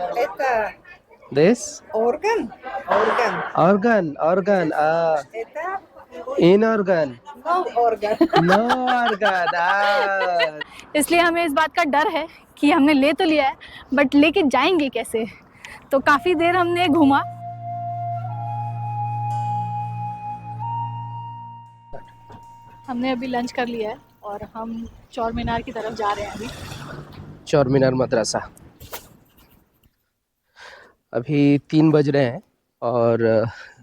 Esta This organ, organ. organ. Esta Inorgan. no organ. No organ. इसलिए हमें इस बात का डर है कि हमने ले तो लिया है बट लेके जाएंगे कैसे। तो काफ़ी देर हमने घूमा। हमने अभी लंच कर लिया है और हम चौर मीनार की तरफ जा रहे हैं अभी। चौर मीनार मदरसा। अभी 3 बज रहे हैं और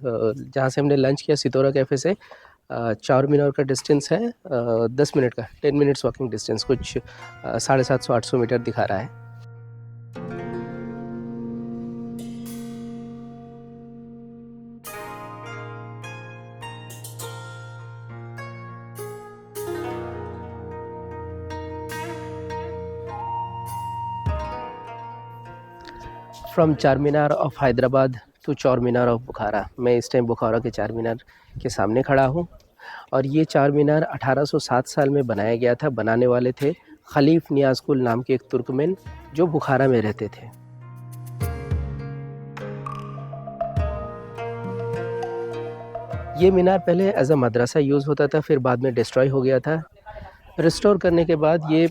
जहाँ से हमने लंच किया सितोरा कैफ़े से चौर मीनार का डिस्टेंस है 10 मिनट का, 10 मिनट्स वॉकिंग डिस्टेंस, कुछ 750-800 मीटर दिखा रहा है। फ्रॉम चार मीनार ऑफ हैदराबाद टू चौर मीनार ऑफ बुखारा। मैं इस टाइम बुखारा के चार मीनार के सामने खड़ा हूँ और ये चार मीनार 1807 साल में बनाया गया था। बनाने वाले थे खलीफ नियाज़कुल नाम के एक तुर्कमेन जो बुखारा में रहते थे। ये मीनार पहले एज अ मदरसा यूज़ होता था, फिर बाद में डिस्ट्रॉय हो गया था। रिस्टोर करने के बाद ये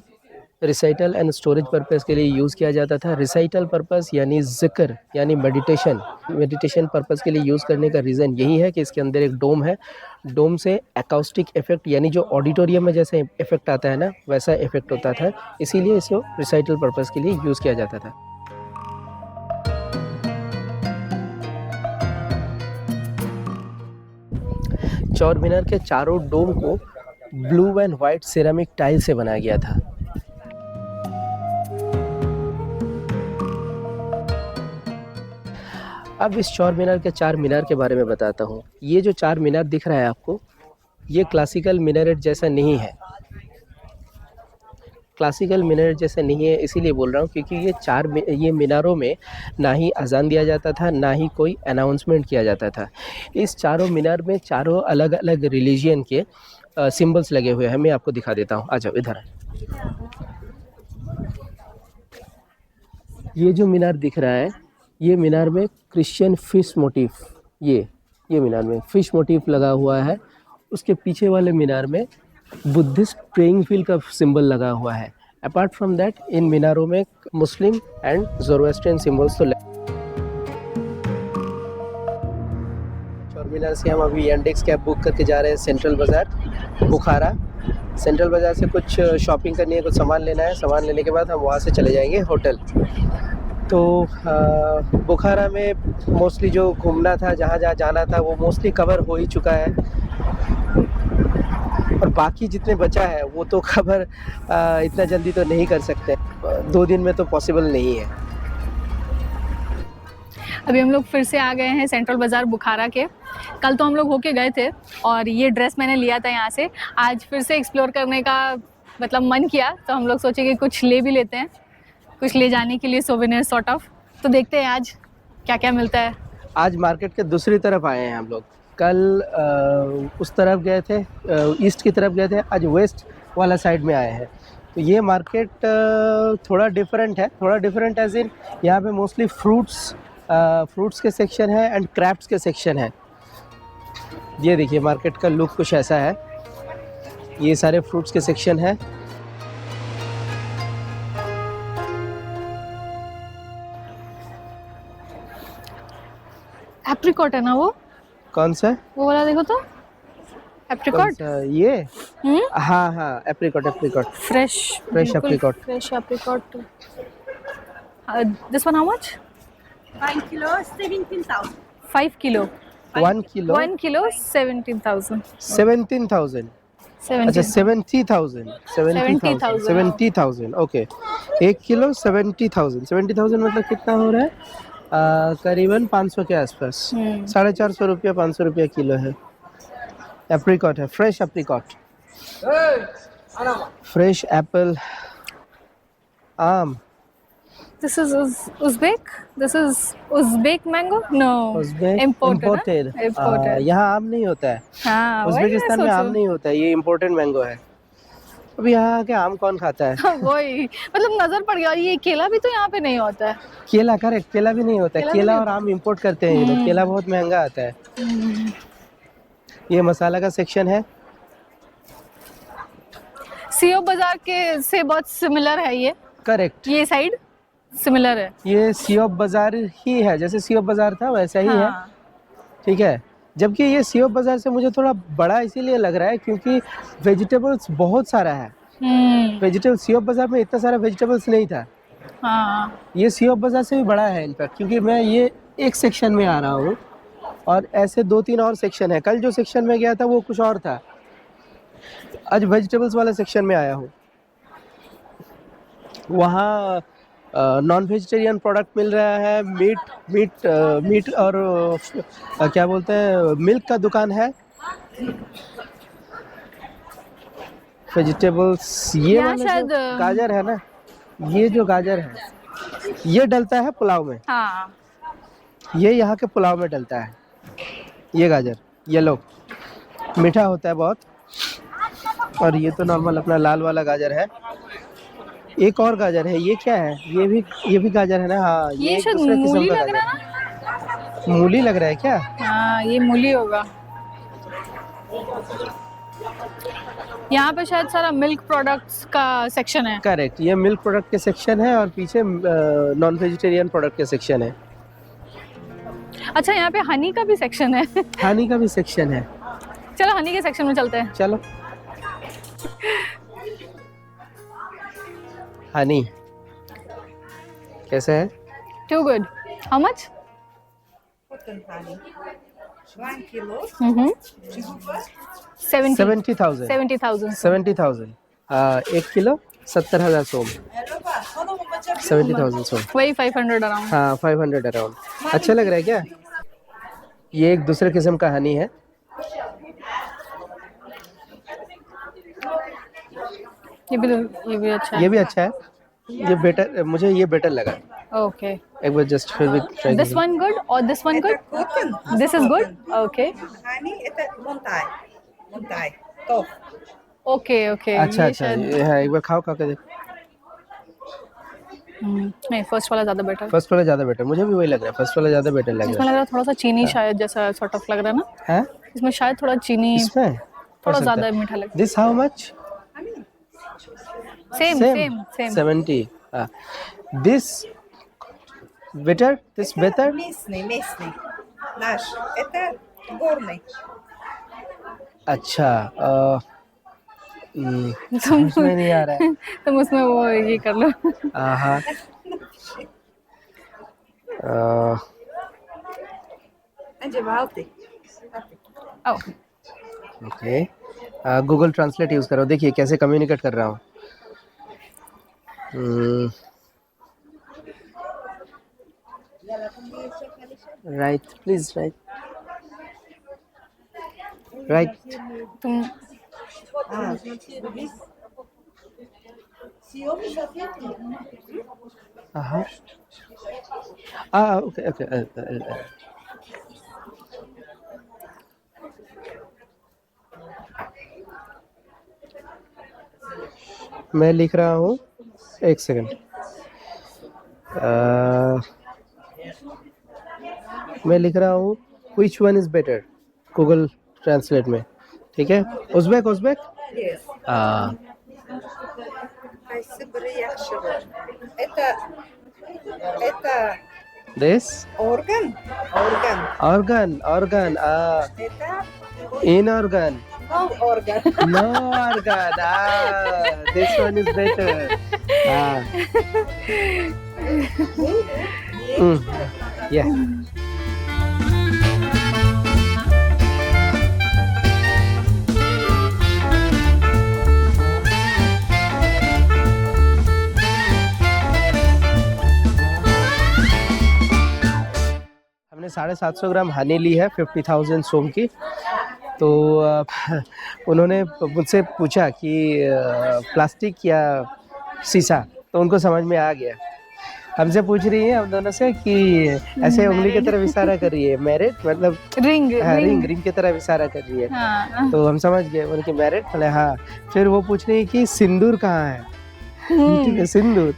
रिसाइटल एंड स्टोरेज पर्पस के लिए यूज़ किया जाता था। रिसाइटल पर्पस यानी ज़िक्र यानी मेडिटेशन पर्पस के लिए यूज़ करने का रीज़न यही है कि इसके अंदर एक डोम है। डोम से एकॉस्टिक इफ़ेक्ट यानी जो ऑडिटोरियम में जैसे इफ़ेक्ट आता है ना, वैसा इफ़ेक्ट होता था, इसीलिए इसको रिसाइटल पर्पस के लिए यूज़ किया जाता था। चौर मीनार के चारों डोम को blue and white ceramic tile से बनाया गया था। अब इस चौर मीनार के चार मीनार के बारे में बताता हूँ। ये जो चार मीनार दिख रहा है आपको, ये क्लासिकल मीनारेट जैसा नहीं है। क्लासिकल मीनारेट जैसा नहीं है इसीलिए बोल रहा हूँ क्योंकि ये मीनारों में ना ही अजान दिया जाता था, ना ही कोई अनाउंसमेंट किया जाता था। इस चारों मीनार में चारों अलग अलग रिलीजियन के सिंबल्स लगे हुए हैं। मैं आपको दिखा देता हूँ, आ जाओ इधर। ये जो मीनार दिख रहा है, ये मीनार में क्रिश्चियन फिश मोटिफ, ये मीनार में फिश मोटिफ लगा हुआ है। उसके पीछे वाले मीनार में बुद्धिस्ट प्रेइंग व्हील का सिंबल लगा हुआ है। अपार्ट फ्रॉम दैट इन मीनारों में मुस्लिम एंड ज़ोरोएस्ट्रियन सिंबल्स तो चौर मीनार से हम अभी यांडेक्स कैब बुक करके जा रहे हैं सेंट्रल बाज़ार बुखारा। सेंट्रल बाज़ार से कुछ शॉपिंग करनी है, कुछ सामान लेना है। सामान लेने के बाद हम वहाँ से चले जाएंगे होटल। तो बुखारा में मोस्टली जो घूमना था, जहाँ जहाँ जाना था, वो मोस्टली कवर हो ही चुका है और बाकी जितने बचा है वो तो कवर इतना जल्दी तो नहीं कर सकते, 2 दिन में तो पॉसिबल नहीं है। अभी हम लोग फिर से आ गए हैं सेंट्रल बाज़ार बुखारा के। कल तो हम लोग होके गए थे और ये ड्रेस मैंने लिया था यहाँ से। आज फिर से एक्सप्लोर करने का मतलब मन किया तो हम लोग सोचे कि कुछ ले भी लेते हैं, कुछ ले जाने के लिए सोवेनियर सॉर्ट ऑफ। तो देखते हैं आज क्या क्या मिलता है। आज मार्केट के दूसरी तरफ आए हैं हम लोग। कल उस तरफ गए थे, ईस्ट की तरफ गए थे, आज वेस्ट वाला साइड में आए हैं। तो ये मार्केट थोड़ा डिफरेंट एज इन यहाँ पे मोस्टली फ्रूट्स के सेक्शन है एंड क्राफ्ट्स के सेक्शन है। ये देखिए मार्केट का लुक कुछ ऐसा है। ये सारे फ्रूट्स के सेक्शन है। एप्रिकॉट है ना वो? कौन सा? वो वाला देखो तो एप्रिकॉट। ये हाँ apricot fresh apricot. This one how much? 5 kilos, 17,000. 5 kilo 1 kilo 1 kilo 17,000। 17,000। अच्छा 70,000 ओके। 1 किलो 70,000 मतलब कितना हो रहा है? करीबन 500 के आसपास, 450 रुपया 500 रुपया किलो है। एप्रिकॉट है, फ्रेश एप्रिकॉट, फ्रेश एप्पल, आम। This is Uzbek? This is Uzbek mango? No. Imported. यहाँ आम नहीं होता है। हाँ, उज़्बेकिस्तान में आम नहीं होता है, ये इम्पोर्टेड मैंगो है। अब यहाँ के आम कौन खाता है? वही मतलब नजर पड़ गया, ये केला भी तो यहाँ पे नहीं होता है। केला, करेक्ट, केला भी नहीं होता है। केला भी केला नहीं और आम इंपोर्ट करते हैं ये लोग। केला बहुत महंगा आता है। ये मसाला का सेक्शन है। सीओ बाजार के से बहुत सिमिलर है ये। करेक्ट, ये साइड सिमिलर है। ये सियोप बाजार ही है, जैसे सियोप बाजार था वैसा ही है। हाँ। ठीक है, जबकि ये सियोप बाजार से मुझे थोड़ा बड़ा इसीलिए लग रहा है क्योंकि वेजिटेबल्स बहुत सारा है। वेजिटेबल सियोप बाजार में इतना सारा वेजिटेबल्स नहीं था। हाँ। ये सियोप बाजार से भी बड़ा है इनफैक्ट, क्योंकि मैं ये एक सेक्शन में आ रहा हूँ और ऐसे 2-3 और सेक्शन है। कल जो सेक्शन में गया था वो कुछ और था, आज वेजिटेबल्स वाला सेक्शन में आया हूँ। वहाँ नॉन वेजिटेरियन प्रोडक्ट मिल रहा है, मीट और क्या बोलते हैं, मिल्क का दुकान है। वेजिटेबल्स, ये यहाँ वाला शायद, जो गाजर है ना, ये जो गाजर है ये डलता है पुलाव में। हाँ। ये यहाँ के पुलाव में डलता है। ये गाजर येलो मीठा होता है बहुत। और ये तो नॉर्मल अपना लाल वाला गाजर है। एक और गाजर है, ये क्या है? ये भी गाजर है ना? हाँ, ये एक शायद दूसरे किस्म मूली का लग गाजर रहा है है। ना? मूली लग रहा है क्या? हाँ, ये मूली होगा। यहाँ पे शायद सारा मिल्क प्रोडक्ट्स का सेक्शन है। करेक्ट, ये मिल्क प्रोडक्ट के सेक्शन है और पीछे नॉन वेजिटेरियन प्रोडक्ट के सेक्शन है। अच्छा, यहाँ पे हनी का भी सेक्शन है। हनी का भी सेक्शन है। चलो हनी के सेक्शन में चलते हैं। चलो। हनी कैसा है? Too good. How much? Cotton honey. 1 kilo. 70,000 70,000 70,000 1 kilo 70,000 सोम। 70,000 सोम, वही 500 अराउंड। हाँ 500 अराउंड। अच्छा लग रहा है क्या? ये एक दूसरे किस्म का हनी है। ये भी अच्छा है। ये भी अच्छा है। ये बेटर, मुझे ये बेटर लगा। ओके। एक बार जस्ट फिर भी ट्राई दिस वन गुड और this one good? Cotton. This is good. Okay Honey, это Montai. Montai. Top. Okay okay. अच्छा अच्छा, ये है, एक बार खाओ खा के देख। नहीं, फर्स्ट वाला ज्यादा बेटर। फर्स्ट वाला ज्यादा बेटर, मुझे भी वही लग रहा है। फर्स्ट वाला ज्यादा बेटर लग इसमें रहा लग रहा है थोड़ा सा चीनी शायद जैसा सॉर्ट ऑफ लग रहा है ना? है। इसमें शायद थोड़ा चीनी, इसमें थोड़ा ज्यादा मीठा लग रहा दिस हाउ मच? है। Same 70। This better, this better. Местный. Наш. Это горный. अच्छा, समझ में नहीं आ रहा है। तुम उसमें वो ये कर लो। हाँ, Andivalti. ओह, ओके। गूगल ट्रांसलेट यूज करो, देखिए कैसे कम्युनिकेट कर रहा हूँ। Right, please right. राइट। तुम ओके ओके। मैं लिख रहा हूँ, एक सेकंड। मैं लिख रहा हूँ which one is better Google translate में। ठीक है, Uzbek Uzbek. Yes. Это This орган. organ. Это Inorgan. no орган. No organ. This one is better. Yeah. हमने 750 ग्राम हनी ली है 50,000 सोम की। तो उन्होंने मुझसे पूछा कि प्लास्टिक या शीशा, तो उनको समझ में आ गया। हमसे पूछ रही है हम दोनों से कि ऐसे उंगली की तरफ इशारा कर रही है, मैरिड मतलब रिंग रिंग की तरफ इशारा कर रही है। हाँ तो हम समझ गए उनकी मैरिड, बोले हाँ। फिर वो पूछ रही है कि सिंदूर कहाँ है, ठीक है सिंदूर।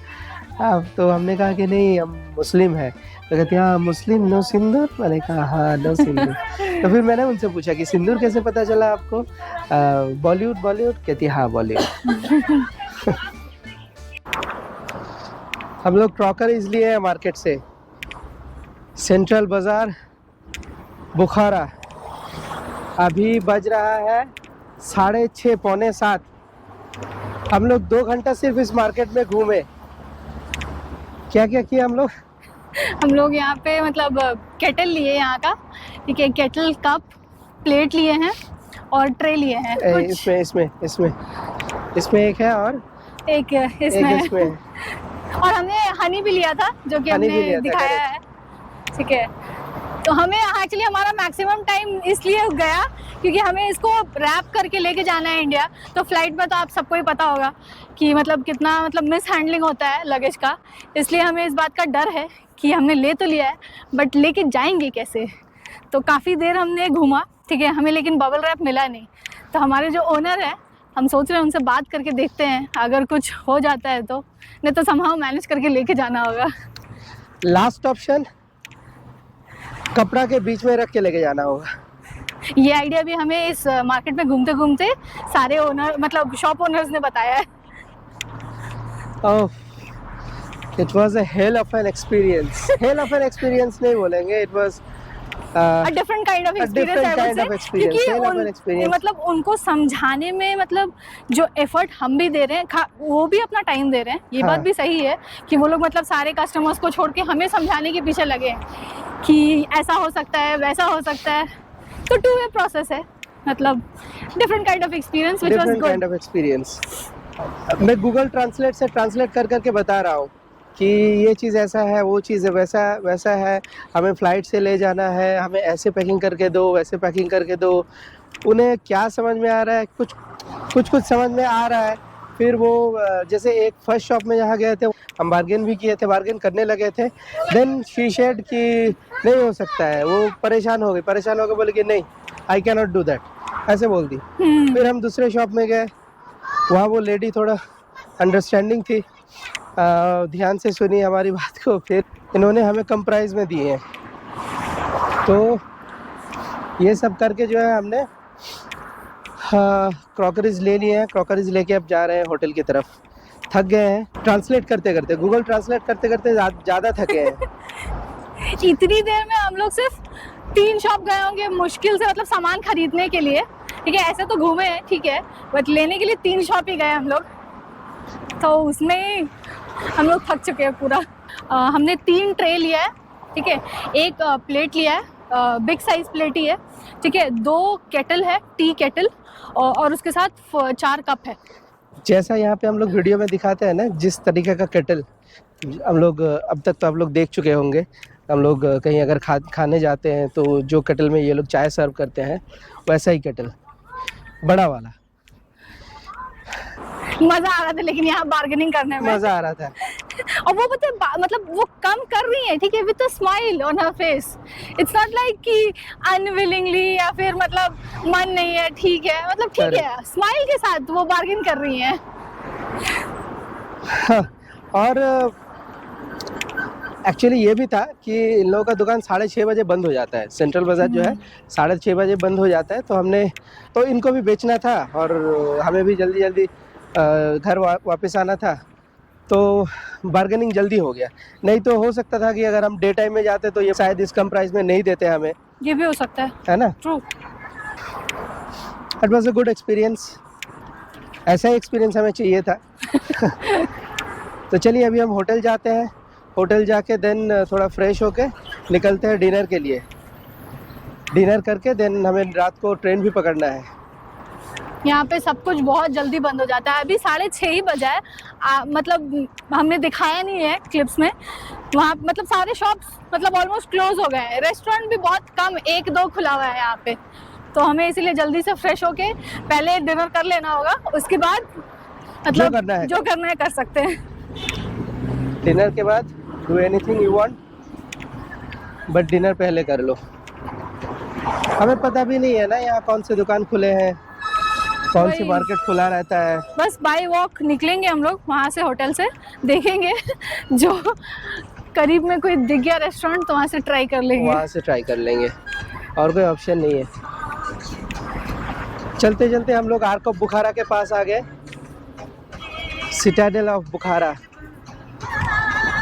अब तो हमने कहा कि नहीं हम मुस्लिम है, तो कहती हाँ मुस्लिम नो सिंदूर, मैंने कहा हाँ नो सिंदूर। तो फिर मैंने उनसे पूछा कि सिंदूर कैसे पता चला आपको, बॉलीवुड, कहती हाँ बॉलीवुड। हम लोग क्रॉकरीज लिए हैं मार्केट से, सेंट्रल बाजार बुखारा। अभी बज रहा है 6:30 पौने 7। हम लोग 2 घंटा सिर्फ इस मार्केट में घूमे। क्या क्या किया हम लोग यहाँ पे मतलब केटल लिए यहाँ का, ठीक है, केटल कप प्लेट लिए हैं और ट्रे लिए हैं कुछ। इसमें एक है और एक इसमें इसमें और हमने हनी भी लिया था जो कि हमने दिखाया है, ठीक है। तो हमें एक्चुअली हमारा मैक्सिमम टाइम इसलिए गया क्योंकि हमें इसको रैप करके लेके जाना है इंडिया। तो फ्लाइट में तो आप सबको ही पता होगा कि मतलब कितना मतलब मिस हैंडलिंग होता है लगेज का, इसलिए हमें इस बात का डर है कि हमने ले तो लिया है बट लेके जाएंगे कैसे। तो काफ़ी देर हमने घूमा, ठीक है, हमें लेकिन बबल रैप मिला नहीं। तो हमारे जो ओनर है, हम सोच रहे हैं उनसे बात करके देखते हैं, अगर कुछ हो जाता है तो, नहीं तो समहाउ मैनेज करके लेके जाना होगा। लास्ट ऑप्शन कपड़ा के बीच में रख के लेके जाना होगा। ये आइडिया भी हमें इस मार्केट में घूमते घूमते सारे ओनर मतलब शॉप ओनर्स ने बताया है। It was a hell of an experience. Hell of an experience नहीं बोलेंगे, it was a different kind of experience, I would say, क्योंकि मतलब उनको समझाने में मतलब जो एफर्ट हम भी दे रहे हैं, वो भी अपना टाइम दे रहे हैं, ये बात भी सही है कि वो लोग मतलब सारे कस्टमर्स को छोड़ के हमें समझाने के पीछे लगे कि ऐसा हो सकता है वैसा हो सकता है। तो 2-वे प्रोसेस है, मतलब different kind of experience which was good. मैं गूगल ट्रांसलेट से ट्रांसलेट कर करके बता रहा हूँ कि ये चीज़ ऐसा है, वो चीज़ वैसा है, हमें फ़्लाइट से ले जाना है, हमें ऐसे पैकिंग करके दो, वैसे पैकिंग करके दो। उन्हें क्या समझ में आ रहा है, कुछ समझ में आ रहा है। फिर वो जैसे एक फर्स्ट शॉप में जहाँ गए थे हम बार्गेन भी किए थे, बार्गेन करने लगे थे, देन शी सेड कि नहीं हो सकता है। वो परेशान हो गए, बोले कि नहीं I can not do that, ऐसे बोल दी। फिर हम दूसरे शॉप में गए, वहाँ वो लेडी थोड़ा अंडरस्टैंडिंग थी, ध्यान से सुनी हमारी बात को, फिर इन्होंने हमें कम प्राइस में दिए हैं। तो ये सब करके जो है हमने क्रॉकरीज ले लिए हैं। क्रॉकरीज लेके अब जा रहे हैं होटल की तरफ। थक गए हैं ट्रांसलेट करते करते, गूगल ट्रांसलेट करते करते ज़्यादा थके हैं। इतनी देर में हम लोग सिर्फ 3 शॉप गए होंगे मुश्किल से, मतलब सामान खरीदने के लिए, ठीक है, ऐसे तो घूमे हैं ठीक है, बट लेने के लिए 3 शॉप ही गए हम लोग। तो उसमें हम लोग थक चुके हैं पूरा। हमने 3 ट्रे लिया है, ठीक है, एक प्लेट लिया है, बिग साइज प्लेट ही है, ठीक है, 2 केटल है, टी केटल, और उसके साथ 4 कप है। जैसा यहाँ पे हम लोग वीडियो में दिखाते हैं ना, जिस तरीके का केटल हम लोग अब तक तो आप लोग देख चुके होंगे, हम लोग कहीं अगर खाने जाते हैं तो जो केटल में ये लोग चाय सर्व करते हैं, वैसा ही केटल, बड़ा वाला। मजा आ रहा था लेकिन यहाँ बार्गेनिंग करने में मजा आ रहा था। और वो मतलब वो कम कर रही है, ठीक है, with a smile on her face. It's not like कि अनविलिंगली या फिर मतलब मन नहीं है, ठीक है, मतलब ठीक है, स्माइल के साथ वो बार्गेन कर रही है। और एक्चुअली ये भी था कि इन लोगों का दुकान 6:30 बजे बंद हो जाता है। सेंट्रल बाजार जो है 6:30 बजे बंद हो जाता है। तो इनको भी बेचना था और हमें भी जल्दी घर वापस आना था, तो बार्गेनिंग जल्दी हो गया। नहीं तो हो सकता था कि अगर हम डे टाइम में जाते तो ये शायद इस कम प्राइस में नहीं देते हमें। ये भी हो सकता है ना? True. It was a good experience. ऐसा ही एक्सपीरियंस हमें चाहिए था। तो चलिए अभी हम होटल जाते हैं। होटल जाके देन थोड़ा फ्रेश होके निकलते हैं डिनर के लिए। डिनर करके देन हमें रात को ट्रेन भी पकड़ना है। यहाँ पे सब कुछ बहुत जल्दी बंद हो जाता है। अभी 6:30 ही बजा है, मतलब हमने दिखाया नहीं है क्लिप्स में। वहाँ मतलब सारे शॉप्स मतलब ऑलमोस्ट क्लोज हो गए हैं। रेस्टोरेंट भी बहुत कम 1-2 खुला हुआ है यहाँ पे। तो हमें इसीलिए जल्दी से फ्रेश होके पहले डिनर कर लेना होगा, उसके बाद मतलब जो करना है कर सकते हैं। डिनर के बाद do anything you want, but dinner पहले कर लो। हमें पता भी नहीं है ना यहाँ कौन से दुकान खुले हैं, कौन सी वही। मार्केट खुला रहता है। बस बाय वॉक निकलेंगे हम लोग वहाँ से, होटल से देखेंगे जो करीब में कोई दिख गया रेस्टोरेंट तो वहाँ से ट्राई कर लेंगे। वहाँ से ट्राई कर लेंगे, और कोई ऑप्शन नहीं है। चलते चलते हम लोग आर्क ऑफ बुखारा के पास आ गए, citadel of Bukhara.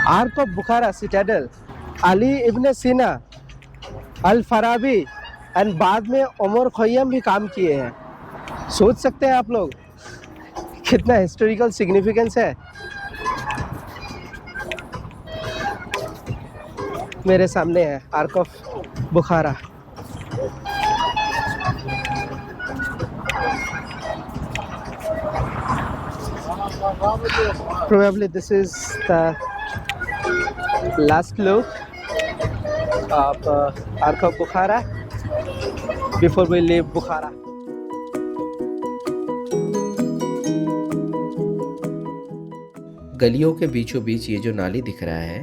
Ark of Bukhara citadel Ali ibn Sina, al फराबी and बाद में उमर खय्यम भी काम किए हैं। सोच सकते हैं आप लोग कितना हिस्टोरिकल सिग्निफिकेंस है। मेरे सामने है arc of Bukhara. Probably this is the last look of Ark of Bukhara before we leave Bukhara. गलियों के बीचों बीच ये जो नाली दिख रहा है,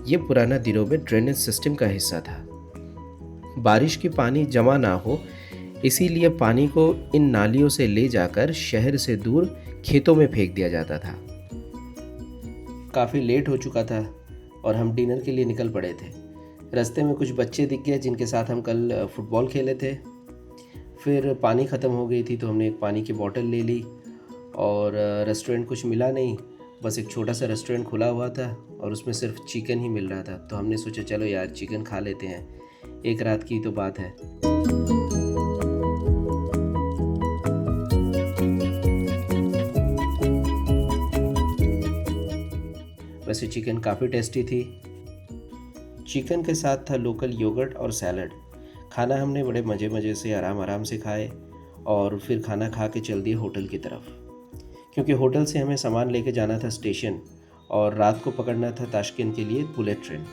ये पुराना दिनों में ड्रेनेज सिस्टम का हिस्सा था। बारिश की पानी जमा ना हो इसीलिए पानी को इन नालियों से ले जाकर शहर से दूर खेतों में फेंक दिया जाता था। काफ़ी लेट हो चुका था और हम डिनर के लिए निकल पड़े थे। रास्ते में कुछ बच्चे दिख गए जिनके साथ हम कल फुटबॉल खेले थे। फिर पानी ख़त्म हो गई थी तो हमने एक पानी की बोतल ले ली और रेस्टोरेंट कुछ मिला नहीं, बस एक छोटा सा रेस्टोरेंट खुला हुआ था और उसमें सिर्फ चिकन ही मिल रहा था। तो हमने सोचा चलो यार चिकन खा लेते हैं, एक रात की तो बात है। वैसे चिकन काफ़ी टेस्टी थी। चिकन के साथ था लोकल योगर्ट और सैलड। खाना हमने बड़े मज़े से आराम से खाए और फिर खाना खा के चल दिए होटल की तरफ, क्योंकि होटल से हमें सामान लेके जाना था स्टेशन और रात को पकड़ना था ताशकंद के लिए बुलेट ट्रेन।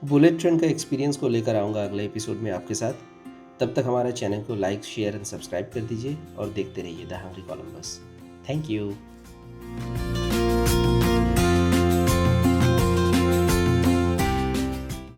बुलेट ट्रेन का एक्सपीरियंस को लेकर आऊँगा अगले एपिसोड में आपके साथ। तब तक हमारा चैनल को लाइक, शेयर एंड सब्सक्राइब कर दीजिए और देखते रहिए the hungry Columbus. Thank you.